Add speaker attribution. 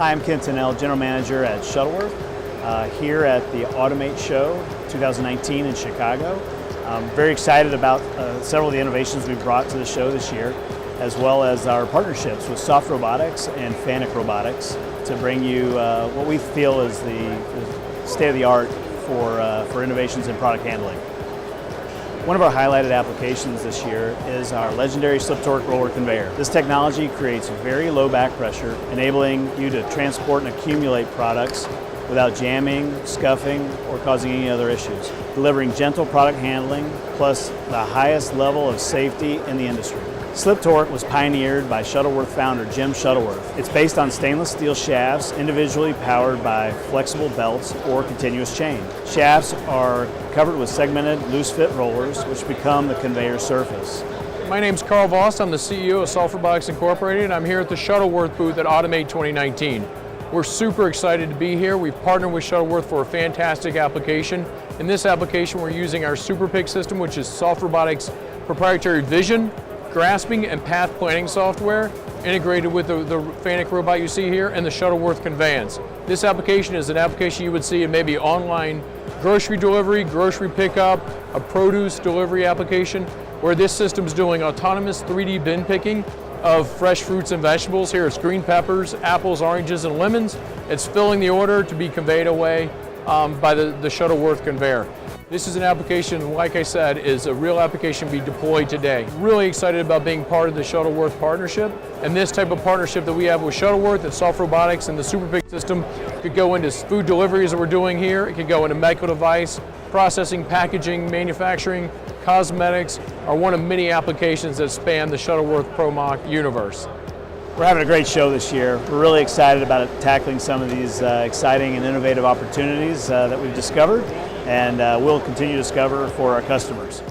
Speaker 1: Hi, I'm Ken Tennell, General Manager at Shuttleworth, here at the Automate Show 2019 in Chicago. I'm very excited about several of the innovations we've brought to the show this year, as well as our partnerships with Soft Robotics and Fanuc Robotics to bring you what we feel is the state-of-the-art for innovations in product handling. One of our highlighted applications this year is our legendary slip torque roller conveyor. This technology creates very low back pressure, enabling you to transport and accumulate products without jamming, scuffing, or causing any other issues, delivering gentle product handling plus the highest level of safety in the industry. Slip torque was pioneered by Shuttleworth founder Jim Shuttleworth. It's based on stainless steel shafts individually powered by flexible belts or continuous chain. Shafts are covered with segmented loose fit rollers which become the conveyor surface.
Speaker 2: My name's Carl Voss. I'm the CEO of Soft Robotics Incorporated, and I'm here at the Shuttleworth booth at Automate 2019. We're super excited to be here. We've partnered with Shuttleworth for a fantastic application. In this application, we're using our Super Pick system, which is Soft Robotics proprietary vision, grasping, and path planning software integrated with the Fanuc robot you see here and the Shuttleworth conveyance. This application is an application you would see in maybe online grocery delivery, grocery pickup, a produce delivery application, where this system is doing autonomous 3D bin picking of fresh fruits and vegetables. Here it's green peppers, apples, oranges, and lemons. It's filling the order to be conveyed away by the Shuttleworth conveyor. This is an application, like I said, is a real application to be deployed today. Really excited about being part of the Shuttleworth partnership. And this type of partnership that we have with Shuttleworth and Soft Robotics and the Super Pick system could go into food deliveries that we're doing here. It could go into medical device, processing, packaging, manufacturing, cosmetics, are one of many applications that span the Shuttleworth ProMach universe.
Speaker 1: We're having a great show this year. We're really excited about tackling some of these exciting and innovative opportunities that we've discovered and we'll continue to discover for our customers.